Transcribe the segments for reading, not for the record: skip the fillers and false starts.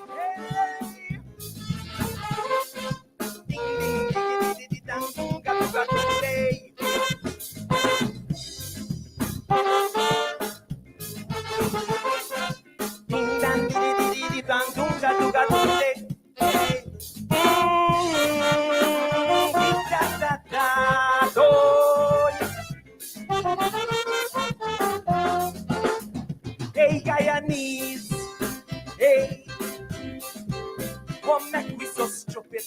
Hey. Ding ding ding ding ding dang dong got today. Ding dang ding ding ding ding dang dong got today. Hey. Da da da do. Hey Guyanese. Hey. What make we so stupid?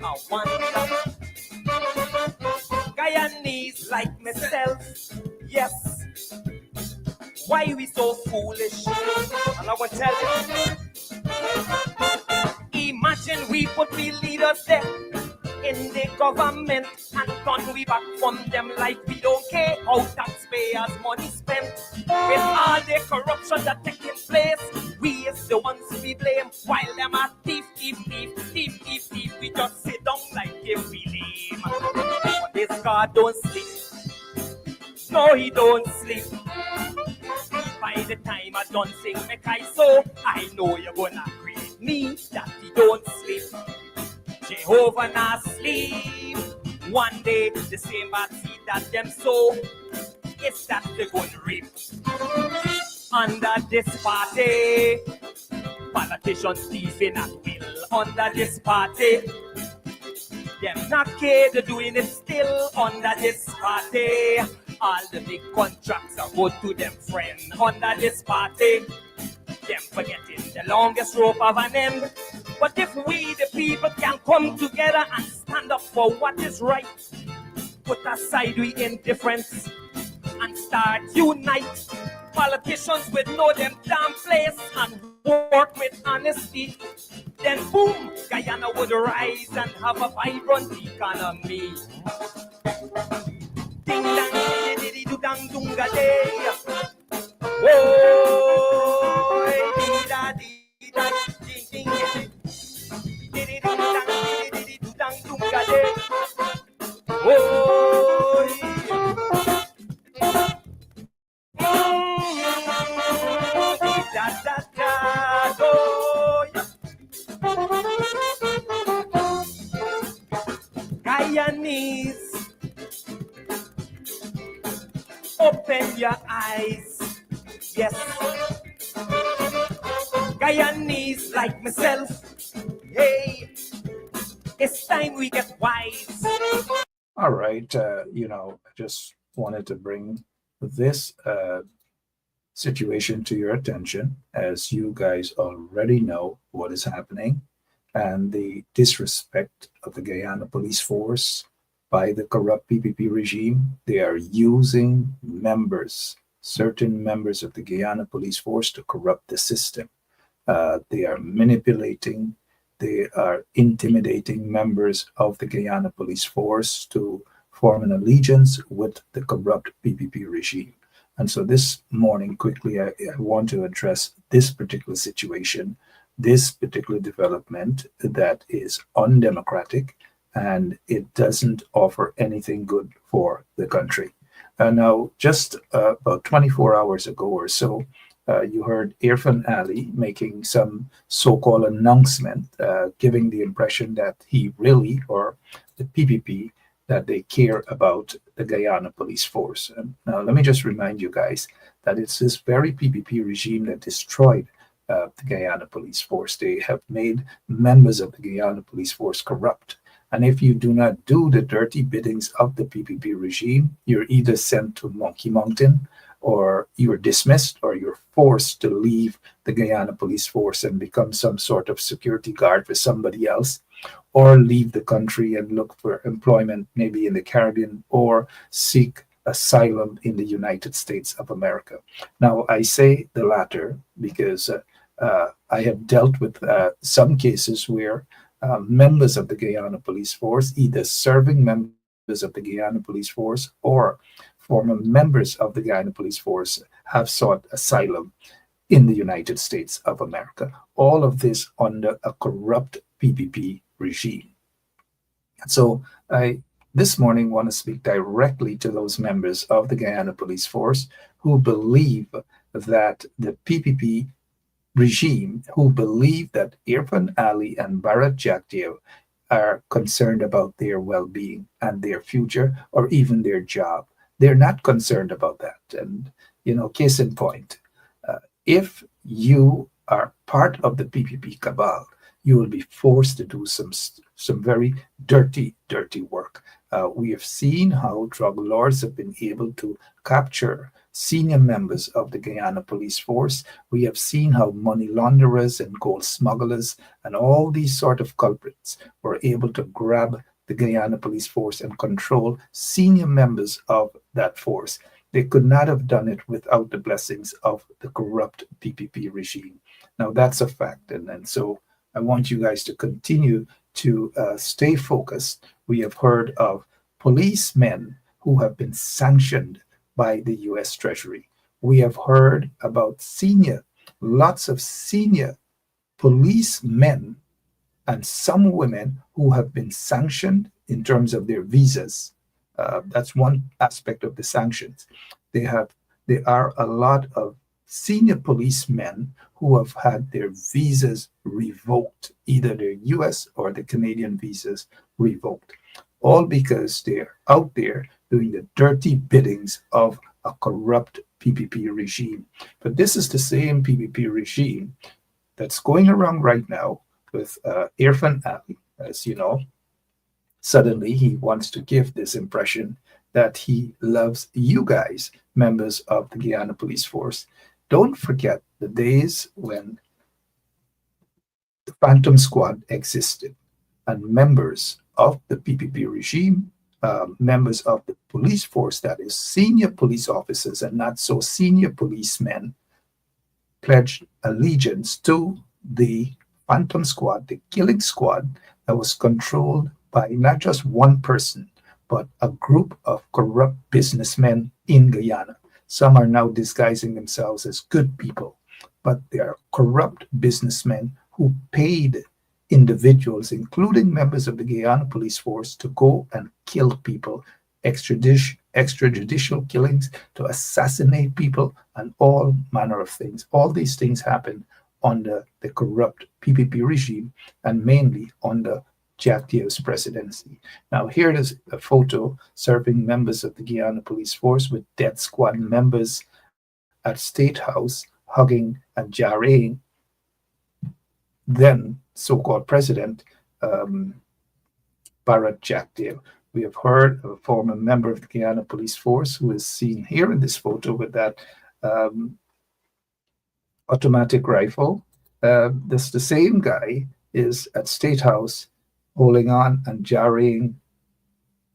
I wonder. Guyanese like myself, yes. Why we so foolish? And I want to tell you. Imagine we put the leaders there in the government and turn we back from them like we don't care how taxpayers' money spent. With all the corruption that taking place, we is the ones we blame. While them are thief. We just sit down like if we lame. But this God don't sleep. No, he don't sleep. By the time I done sing make I so, I know you're gonna agree with me that he don't sleep. Jehovah not sleep. One day the same bad seed that them sow, it's that they're gonna reap. Under this party, politicians thieving at will. Under this party, them not care, they're doing it still. Under this party, all the big contracts are go to them friend. Under this party, them forgetting the longest rope of an end. But if we the people can come together and stand up for what is right, put aside we indifference and start unite. Politicians would know them damn place and work with honesty. Then boom, Guyana would rise and have a vibrant economy. Ding dang diddy do dang dunga day. Whoa, dee da dee da ding ding diddy do dang diddy do dang dunga day. Whoa, da da da do. Guyanese, open your eyes. Yes. Guyanese like myself. Hey, it's time we get wise. All right. I just wanted to bring this situation to your attention, as you guys already know what is happening and the disrespect of the Guyana police force by the corrupt PPP regime. They are using certain members of the Guyana police force to corrupt the system. They are manipulating, they are intimidating members of the Guyana police force to form an allegiance with the corrupt PPP regime. And so this morning, quickly, I want to address this particular situation, this particular development that is undemocratic, and it doesn't offer anything good for the country. Now, just about 24 hours ago or so, you heard Irfan Ali making some so-called announcement, giving the impression that he really, or the PPP, that they care about the Guyana police force. And now let me just remind you guys that it's this very PPP regime that destroyed the Guyana police force. They have made members of the Guyana police force corrupt. And if you do not do the dirty biddings of the PPP regime, you're either sent to Monkey Mountain, or you're dismissed, or you're forced to leave the Guyana police force and become some sort of security guard for somebody else, or leave the country and look for employment maybe in the Caribbean, or seek asylum in the United States of America. Now, I say the latter because I have dealt with some cases where members of the Guyana police force, either serving members of the Guyana police force or former members of the Guyana police force, have sought asylum in the United States of America. All of this under a corrupt PPP regime. So I this morning want to speak directly to those members of the Guyana police force who believe that the PPP regime who believe that Irfan Ali and Bharat Jagdeo are concerned about their well-being and their future or even their job. They're not concerned about that. And, case in point, if you are part of the PPP cabal, you will be forced to do some very dirty, dirty work. We have seen how drug lords have been able to capture senior members of the Guyana police force. We have seen how money launderers and gold smugglers and all these sort of culprits were able to grab the Guyana police force and control senior members of that force. They could not have done it without the blessings of the corrupt PPP regime. Now, that's a fact. And so I want you guys to continue to stay focused. We have heard of policemen who have been sanctioned by the US Treasury. We have heard about lots of senior policemen and some women who have been sanctioned in terms of their visas. That's one aspect of the sanctions. There are a lot of senior policemen who have had their visas revoked, either their US or the Canadian visas revoked, all because they're out there doing the dirty biddings of a corrupt PPP regime. But this is the same PPP regime that's going around right now with Irfan Ali, as you know. Suddenly, he wants to give this impression that he loves you guys, members of the Guyana Police Force. Don't forget the days when the Phantom Squad existed and members of the PPP regime, members of the police force, that is, senior police officers and not so senior policemen, pledged allegiance to the Phantom Squad, the killing squad that was controlled by not just one person, but a group of corrupt businessmen in Guyana. Some are now disguising themselves as good people, but they are corrupt businessmen who paid individuals, including members of the Guyana police force, to go and kill people, extrajudicial killings, to assassinate people, and all manner of things. All these things happen under the corrupt PPP regime and mainly under Jagdeo's presidency. Now, here is a photo serving members of the Guyana police force with death squad members at State House hugging and jarring then so-called President Bharat Jagdeo. We have heard of a former member of the Guyana police force who is seen here in this photo with that automatic rifle. This the same guy is at State House holding on and jarring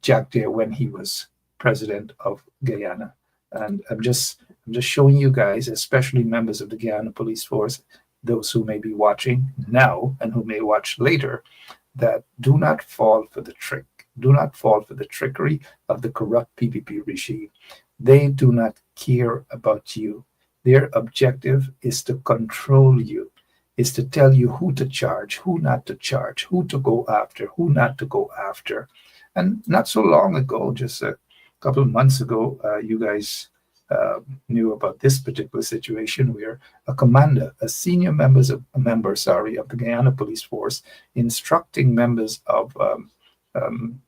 Jagdeo when he was president of Guyana. And I'm just showing you guys, especially members of the Guyana police force, those who may be watching now and who may watch later, that do not fall for the trick. Do not fall for the trickery of the corrupt PPP regime. They do not care about you. Their objective is to control you, is to tell you who to charge, who not to charge, who to go after, who not to go after. And not so long ago, just a couple of months ago, you guys knew about this particular situation where a senior member of the Guyana police force, instructing members of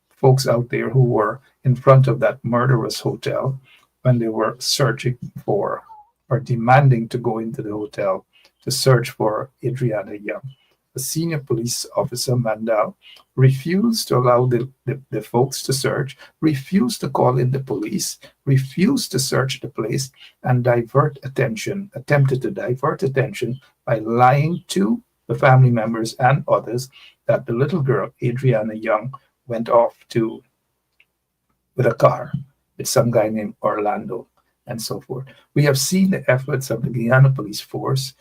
folks out there who were in front of that murderous hotel when they were searching for or demanding to go into the hotel to search for Adriana Young. A senior police officer, Mandal, refused to allow the folks to search, refused to call in the police, refused to search the place, and attempted to divert attention by lying to the family members and others that the little girl, Adriana Young, went off with a car with some guy named Orlando and so forth. We have seen the efforts of the Guyana police force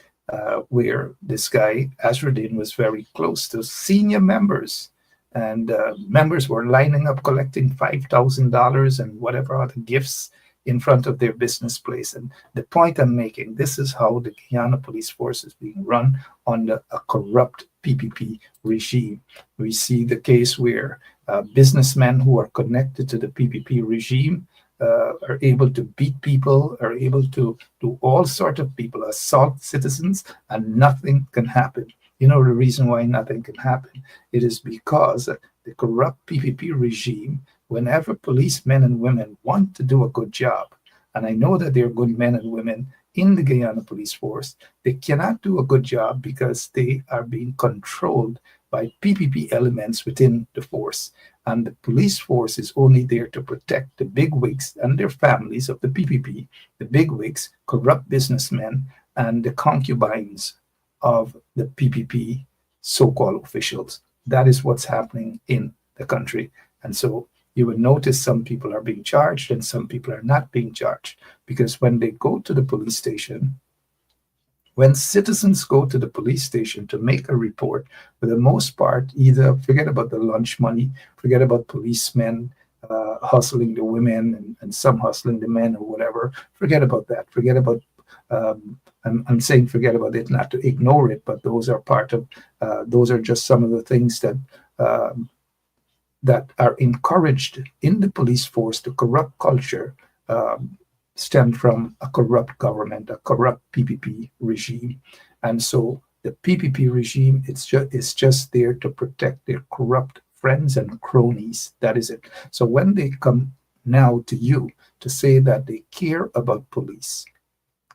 where this guy, Azruddin, was very close to senior members. And members were lining up collecting $5,000 and whatever other gifts in front of their business place. And the point I'm making, this is how the Guyana police force is being run under a corrupt PPP regime. We see the case where businessmen who are connected to the PPP regime are able to beat people, are able to do all sort of people, assault citizens, and nothing can happen. You know the reason why nothing can happen? It is because the corrupt PPP regime, whenever policemen and women want to do a good job, and I know that there are good men and women in the Guyana police force, they cannot do a good job because they are being controlled by PPP elements within the force. And the police force is only there to protect the bigwigs and their families of the PPP, the bigwigs, corrupt businessmen, and the concubines of the PPP so-called officials. That is what's happening in the country. And so you will notice some people are being charged and some people are not being charged, because when they go to the police station, when citizens go to the police station to make a report, for the most part, either forget about the lunch money, forget about policemen hustling the women and some hustling the men or whatever, forget about that. Forget about, I'm saying forget about it, not to ignore it, but those are part of, those are just some of the things that that are encouraged in the police force. The corrupt culture stemmed from a corrupt government, a corrupt PPP regime. And so the PPP regime, it's just there to protect their corrupt friends and cronies. That is it. So when they come now to you to say that they care about police,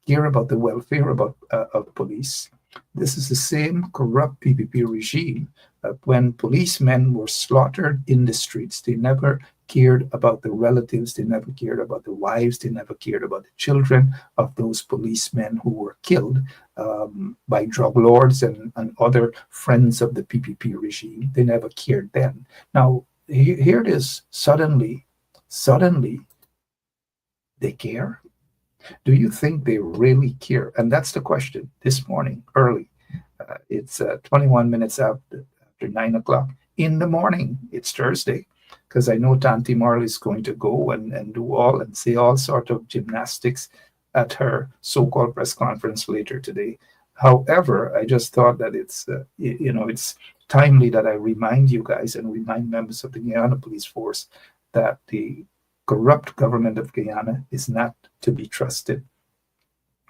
care about the welfare of police, this is the same corrupt PPP regime. When policemen were slaughtered in the streets, they never cared about the relatives, they never cared about the wives, they never cared about the children of those policemen who were killed by drug lords and other friends of the PPP regime. They never cared then. Now, here it is, suddenly, they care. Do you think they really care? And that's the question this morning, early. It's 21 minutes after 9 o'clock in the morning. It's Thursday, because I know Tanti Marley is going to go and do all and say all sort of gymnastics at her so-called press conference later today. However, I just thought that it's, it's timely that I remind you guys and remind members of the Guyana Police Force that the corrupt government of Guyana is not to be trusted.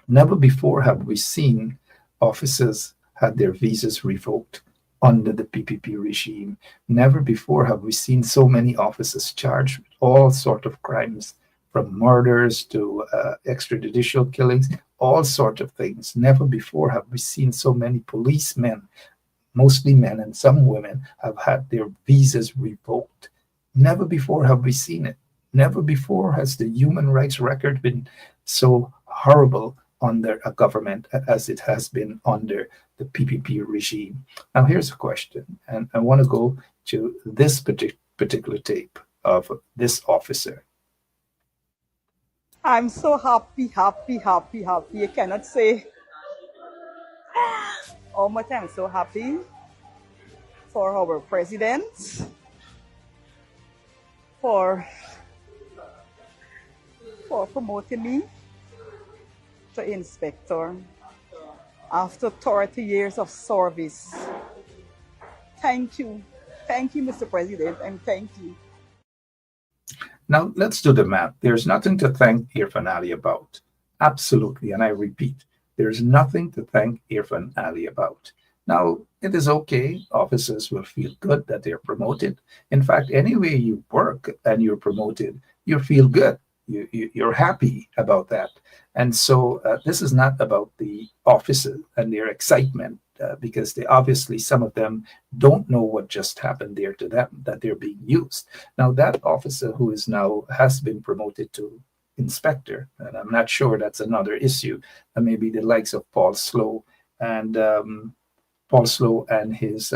Never before have we seen officers had their visas revoked under the PPP regime. Never before have we seen so many officers charged with all sorts of crimes, from murders to extrajudicial killings, all sorts of things. Never before have we seen so many policemen, mostly men and some women, have had their visas revoked. Never before have we seen it. Never before has the human rights record been so horrible under a government as it has been under the PPP regime. Now, here's a question, and I want to go to this particular tape of this officer. I'm so happy. I cannot say how much I'm so happy for our president, for promoting me to inspector after 30 years of service. Thank you, Mr. President, and thank you. Now, let's do the math. There's nothing to thank Irfan Ali about. Absolutely. And I repeat, there's nothing to thank Irfan Ali about. Now, it is okay. Officers will feel good that they're promoted. In fact, anywhere you work and you're promoted, you feel good. You're happy about that. And so this is not about the officers and their excitement, because they obviously, some of them don't know what just happened there to them, that they're being used. Now, that officer who is now has been promoted to inspector, and I'm not sure, that's another issue, and maybe the likes of Paul Slow and his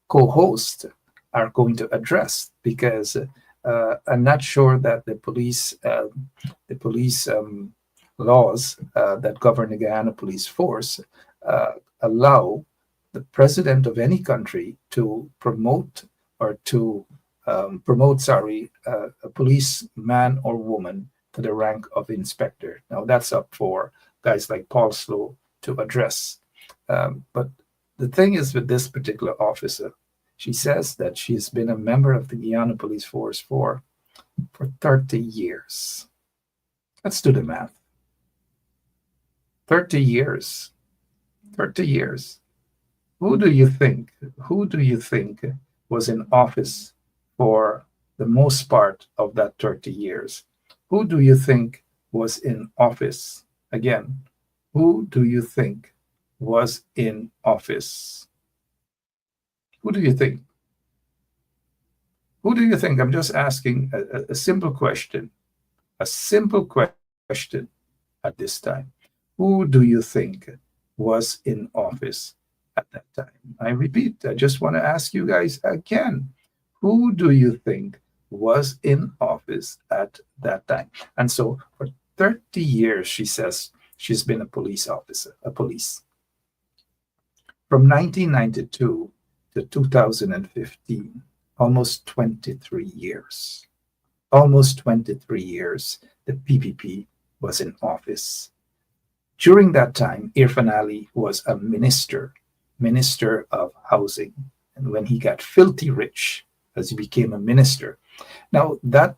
co-host are going to address, because I'm not sure that the police laws that govern the Guyana police force allow the president of any country to promote a policeman or woman to the rank of inspector. Now, that's up for guys like Paul Slow to address. But the thing is, with this particular officer, she says that she's been a member of the Guyana police force for for 30 years. Let's do the math. 30 years. 30 years. Who do you think was in office for the most part of that 30 years? Who do you think was in office? Again, who do you think was in office? Who do you think? Who do you think? I'm just asking a simple question. A simple question at this time. Who do you think was in office at that time? I repeat, I just want to ask you guys again. Who do you think was in office at that time? And so for 30 years, she says she's been a police officer, a police. From 1992 to 2015, almost 23 years. Almost 23 years, the PPP was in office. During that time, Irfan Ali was a minister of housing. And when he got filthy rich, as he became a minister. Now, that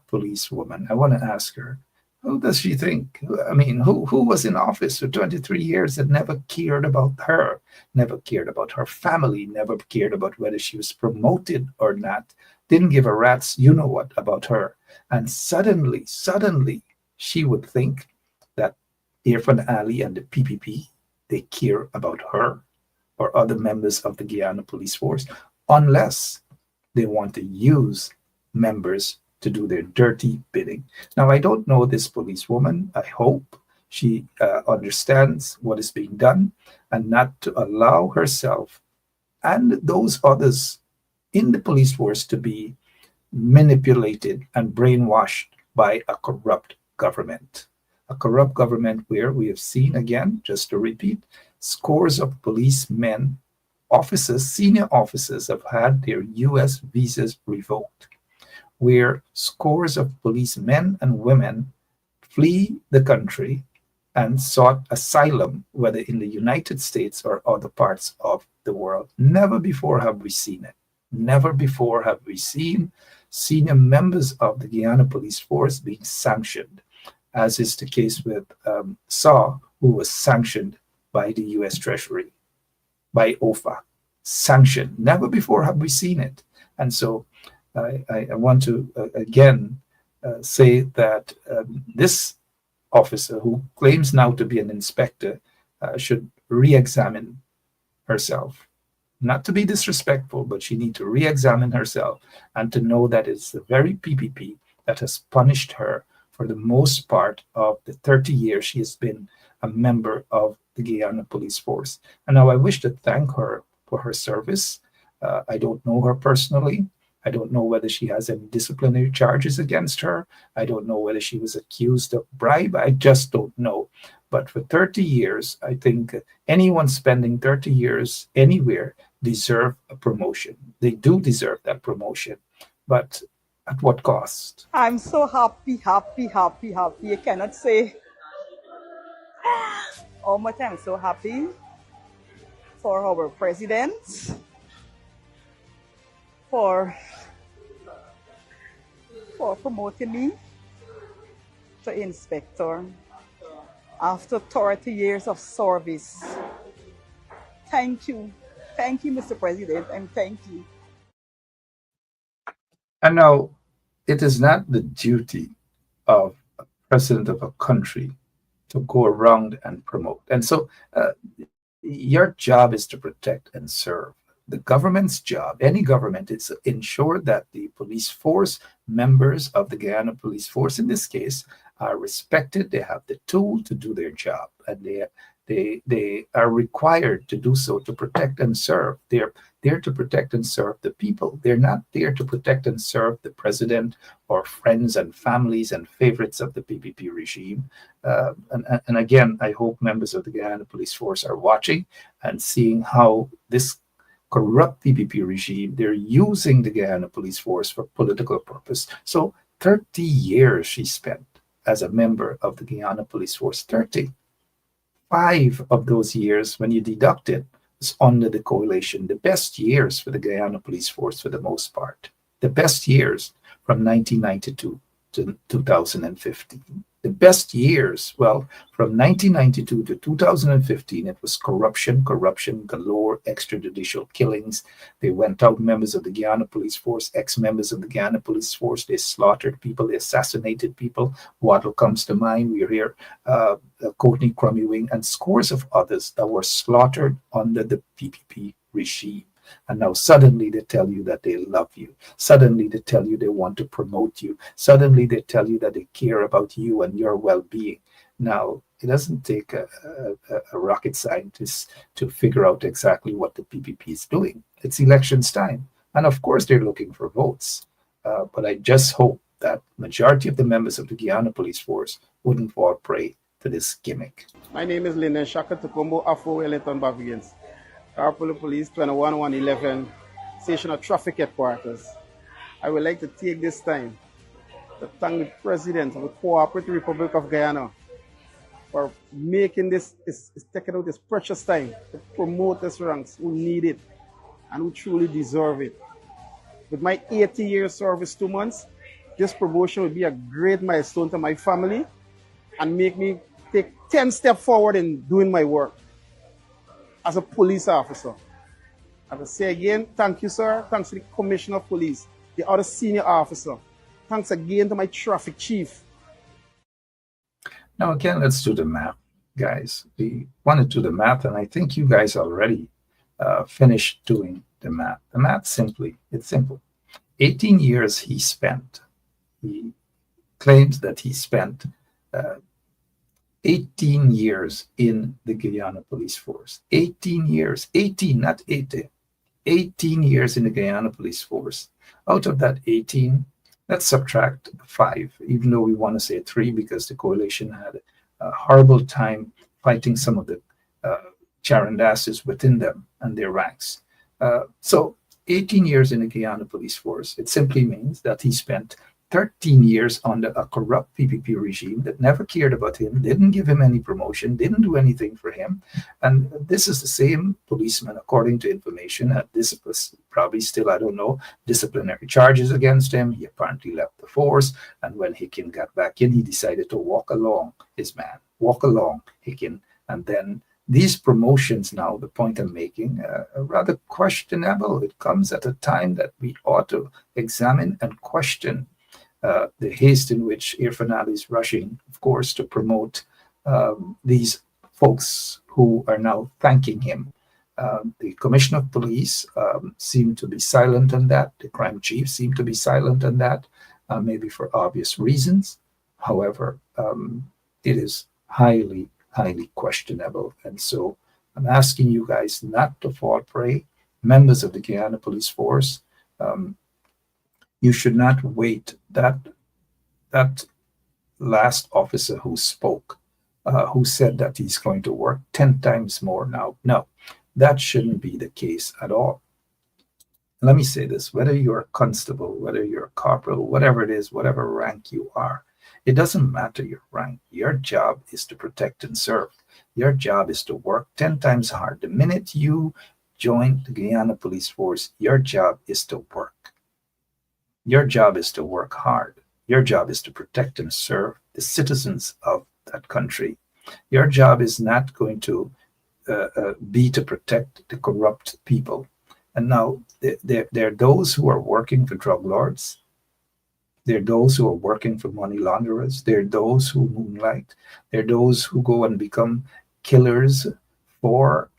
policewoman, I want to ask her, who does she think? I mean, who was in office for 23 years and never cared about her, never cared about her family, never cared about whether she was promoted or not, didn't give a rat's you know what about her. And suddenly, she would think that Irfan Ali and the PPP, they care about her or other members of the Guyana Police Force, unless they want to use members to do their dirty bidding. Now, I don't know this policewoman. I hope she understands what is being done and not to allow herself and those others in the police force to be manipulated and brainwashed by a corrupt government. A corrupt government where we have seen, again, just to repeat, scores of policemen, officers, senior officers have had their US visas revoked, where scores of policemen and women flee the country and sought asylum, whether in the United States or other parts of the world. Never before have we seen it. Never before have we seen senior members of the Guyana Police Force being sanctioned, as is the case with Saw, who was sanctioned by the US Treasury, by OFA. Sanctioned. Never before have we seen it. And so I want to again say that this officer, who claims now to be an inspector, should re-examine herself. Not to be disrespectful, but she needs to re-examine herself and to know that it's the very PPP that has punished her for the most part of the 30 years she has been a member of the Guyana Police Force. And now I wish to thank her for her service. I don't know her personally. I don't know whether she has any disciplinary charges against her. I don't know whether she was accused of bribe. I just don't know. But for 30 years, I think anyone spending 30 years anywhere deserve a promotion. They do deserve that promotion. But at what cost? I'm so happy. I cannot say how much I'm so happy for our president, for promoting me to inspector after 30 years of service. Thank you, Mr. President, and thank you. And now, it is not the duty of a president of a country to go around and promote. And so your job is to protect and serve. The government's job, any government, is to ensure that the police force, members of the Guyana Police Force in this case, are respected. They have the tool to do their job, and they are required to do so to protect and serve. They're there to protect and serve the people. They're not there to protect and serve the president or friends and families and favorites of the PPP regime. And again, I hope members of the Guyana Police Force are watching and seeing how this corrupt PPP regime, they're using the Guyana Police Force for political purpose. So 30 years she spent as a member of the Guyana Police Force. 30. 5 of those years, when you deduct it, was under the coalition. The best years for the Guyana Police Force for the most part. The best years from 1992 to 2015. The best years, well, from 1992 to 2015, it was corruption, corruption galore, extrajudicial killings. They went out, members of the Guyana Police Force, ex-members of the Guyana Police Force. They slaughtered people, they assassinated people. Waddle comes to mind. We hear Courtney Crummy-Wing and scores of others that were slaughtered under the PPP regime. And now suddenly they tell you that they love you. Suddenly they tell you they want to promote you. Suddenly they tell you that they care about you and your well-being. Now, it doesn't take a rocket scientist to figure out exactly what the PPP is doing. It's elections time. And of course, they're looking for votes. But I just hope that majority of the members of the Guyana Police Force wouldn't fall prey to this gimmick. My name is Linden Shaka Tukumbo Afro Wellington Bavigans. Carpolo Police 21111 Station of Traffic Headquarters. I would like to take this time to thank the President of the Cooperative Republic of Guyana for making this, is taking out this precious time to promote these ranks who need it and who truly deserve it. With my 80-year service 2 months, this promotion will be a great milestone to my family and make me take 10 steps forward in doing my work as a police officer. I will say again, thank you, sir. Thanks to the Commissioner of Police, the other senior officer. Thanks again to my traffic chief. Now, again, let's do the math, guys. We want to do the math, and I think you guys already finished doing the math. The math it's simple. 18 years he spent. He claims that he spent 18 years in the Guyana Police Force. 18 years, 18, not 80. 18 years in the Guyana Police Force. Out of that 18, let's subtract 5, even though we want to say 3 because the coalition had a horrible time fighting some of the charandasses within them and their ranks. So 18 years in the Guyana Police Force, it simply means that he spent 13 years under a corrupt PPP regime that never cared about him, didn't give him any promotion, didn't do anything for him. And this is the same policeman, according to information, had probably still, I don't know, disciplinary charges against him. He apparently left the force. And when Hicken got back in, he decided to walk along Hicken. And then these promotions now, the point I'm making, are rather questionable. It comes at a time that we ought to examine and question the haste in which Irfan Ali is rushing, of course, to promote these folks who are now thanking him. The Commissioner of Police seemed to be silent on that. The crime chief seemed to be silent on that, maybe for obvious reasons. However, it is highly, highly questionable. And so I'm asking you guys not to fall prey. Members of the Guyana Police Force, you should not wait. That last officer who spoke, who said that he's going to work 10 times more now. No, that shouldn't be the case at all. Let me say this, whether you're a constable, whether you're a corporal, whatever it is, whatever rank you are, it doesn't matter your rank. Your job is to protect and serve. Your job is to work 10 times hard. The minute you join the Guyana Police Force, your job is to work. Your job is to work hard. Your job is to protect and serve the citizens of that country. Your job is not going to be to protect the corrupt people. And now there are those who are working for drug lords. There are those who are working for money launderers. There are those who moonlight. There are those who go and become killers for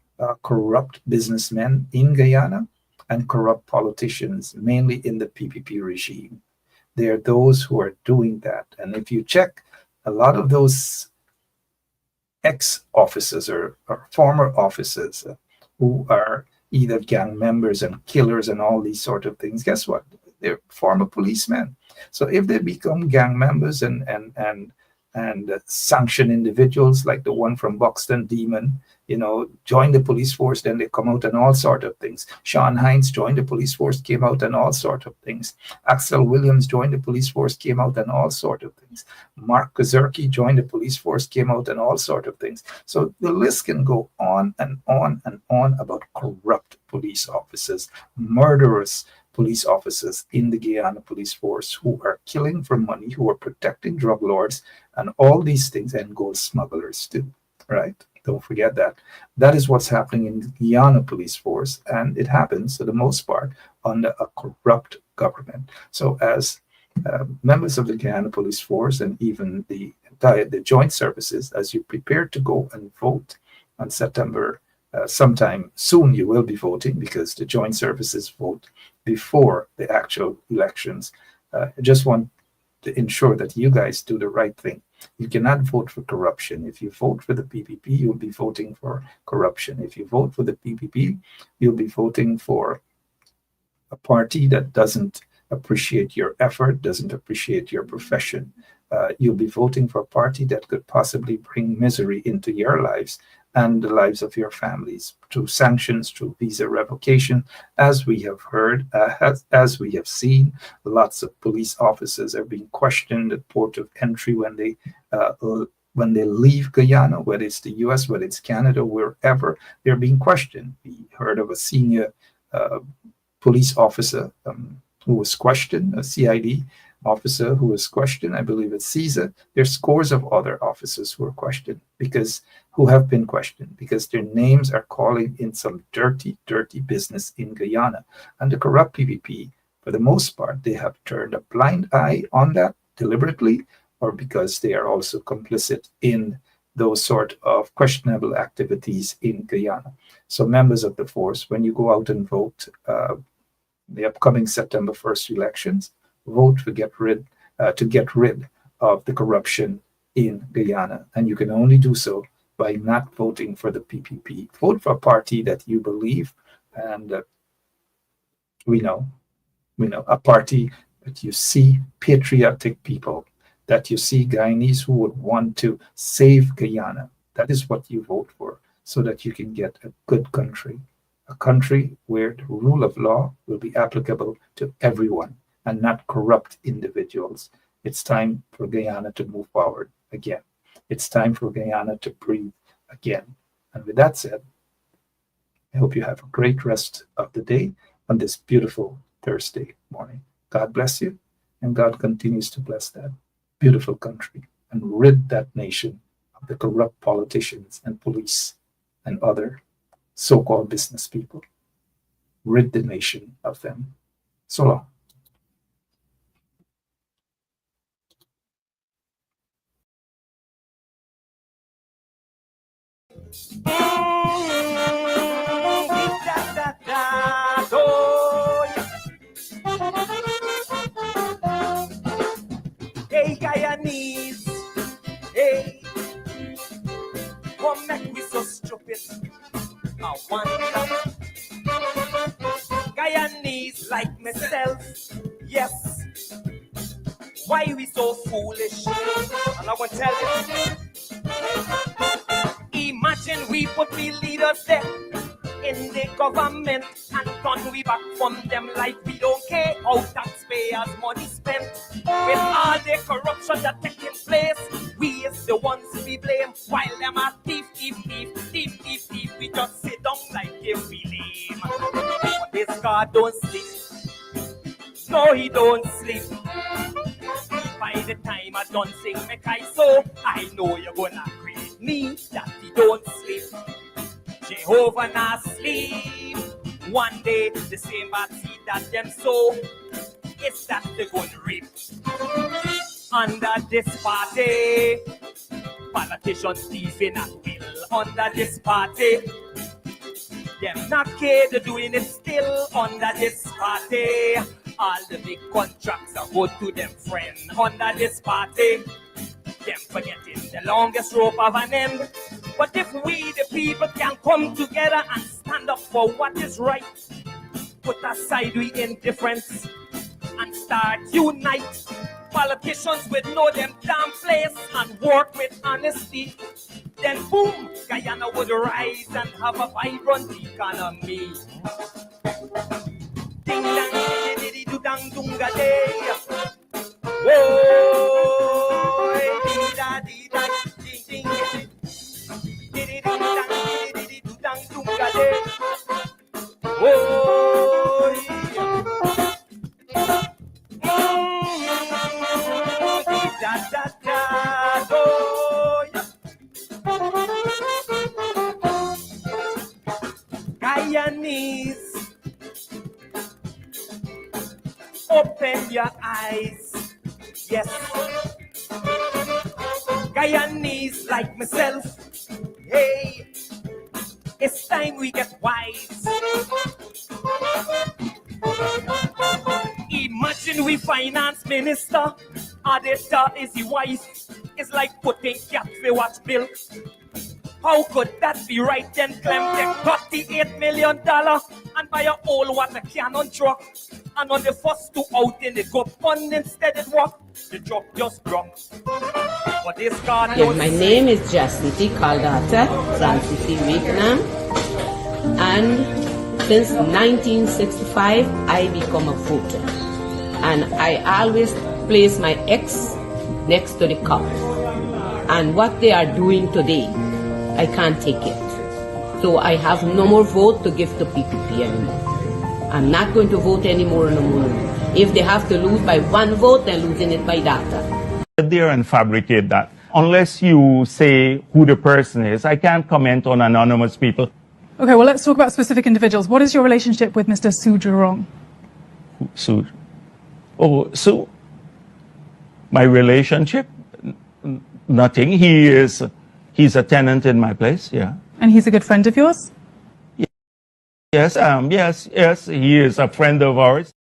corrupt businessmen in Guyana and corrupt politicians, mainly in the PPP regime. There are those who are doing that. And if you check, a lot of those ex-officers or former officers who are either gang members and killers and all these sort of things, guess what? They're former policemen. So if they become gang members and sanction individuals like the one from Buxton, Demon, join the police force, then they come out and all sort of things. Sean Hines joined the police force, came out and all sort of things. Axel Williams joined the police force, came out and all sort of things. Mark Kozerki joined the police force, came out and all sort of things. So the list can go on and on and on about corrupt police officers, murderous police officers in the Guyana police force who are killing for money, who are protecting drug lords and all these things, and gold smugglers too, right? Don't forget that. That is what's happening in the Guyana police force, and it happens for the most part under a corrupt government. So as members of the Guyana police force and even the joint services, as you prepare to go and vote on September, sometime soon you will be voting because the joint services vote before the actual elections. I just want to ensure that you guys do the right thing. You cannot vote for corruption. If you vote for the PPP, you'll be voting for corruption. If you vote for the PPP, you'll be voting for a party that doesn't appreciate your effort, doesn't appreciate your profession. You'll be voting for a party that could possibly bring misery into your lives and the lives of your families through sanctions, through visa revocation. As we have heard, as we have seen, lots of police officers are being questioned at port of entry when they leave Guyana, whether it's the US, whether it's Canada, wherever, they're being questioned. We heard of a senior police officer who was questioned, a CID officer who was questioned. I believe it's Caesar. There's scores of other officers who are questioned who have been questioned because their names are calling in some dirty, dirty business in Guyana. And the corrupt PPP, for the most part, they have turned a blind eye on that deliberately, or because they are also complicit in those sort of questionable activities in Guyana. So members of the force, when you go out and vote, the upcoming September 1st elections, vote to get rid of the corruption in Guyana. And you can only do so by not voting for the PPP. Vote for a party that you believe, and we know a party that you see patriotic people, that you see Guyanese who would want to save Guyana. That is what you vote for, so that you can get a good country, a country where the rule of law will be applicable to everyone and not corrupt individuals. It's time for Guyana to move forward again. It's time for Guyana to breathe again. And with that said, I hope you have a great rest of the day on this beautiful Thursday morning. God bless you, and God continues to bless that beautiful country and rid that nation of the corrupt politicians and police and other so-called business people. Rid the nation of them. So long. Hey, Guyanese, hey, come make we so stupid. I wonder, Guyanese like myself, yes. Why we so foolish? And I want to tell you. Imagine we put the leaders there in the government and turn we back from them like we don't care how taxpayers' money spent. With all the corruption that taking place, we is the ones we blame. While them are thief. We just sit down like if we lame. But this God don't sleep. No, he don't sleep. By the time I done sing make I so, I know you're gonna agree with me that he don't sleep. Jehovah not sleep. One day the same bad seed that them sow, it's that they gonna reap. Under this party, politicians thieving at will. Under this party, them not care, they're doing it still. Under this party, all the big contracts are go to them friend. Under this party, them forgetting the longest rope of an end. But if we the people can come together and stand up for what is right, put aside we indifference and start unite. Politicians would know them damn place and work with honesty. Then boom, Guyana would rise and have a vibrant economy. Ding dang diddy do dang dunga day. Whoa, dee da ding ding diddy ding dang diddy do dang dunga day. Whoa. Guyanese like myself. Hey, it's time we get wise. Imagine we finance minister, auditor is the wife. It's like putting cat to watch bill. How could that be right then? Clem take $38 million and buy a old water cannon truck. And on the first two out in the go fund instead it work. The truck just dropped. But this card Yes, my name is Jasnity Kaldata Francis Wakenham, and since 1965 I become a voter, and I always place my X next to the cup. And what they are doing today, I can't take it. So I have no more vote to give to PPP anymore. I'm not going to vote anymore no more. If they have to lose by one vote, they're losing it by data. There and fabricate that. Unless you say who the person is, I can't comment on anonymous people. Okay, well, let's talk about specific individuals. What is your relationship with Mr. Su Jurong? Su. Oh, Su. My relationship? Nothing. He's a tenant in my place, yeah. And he's a good friend of yours? Yes, yes, he is a friend of ours.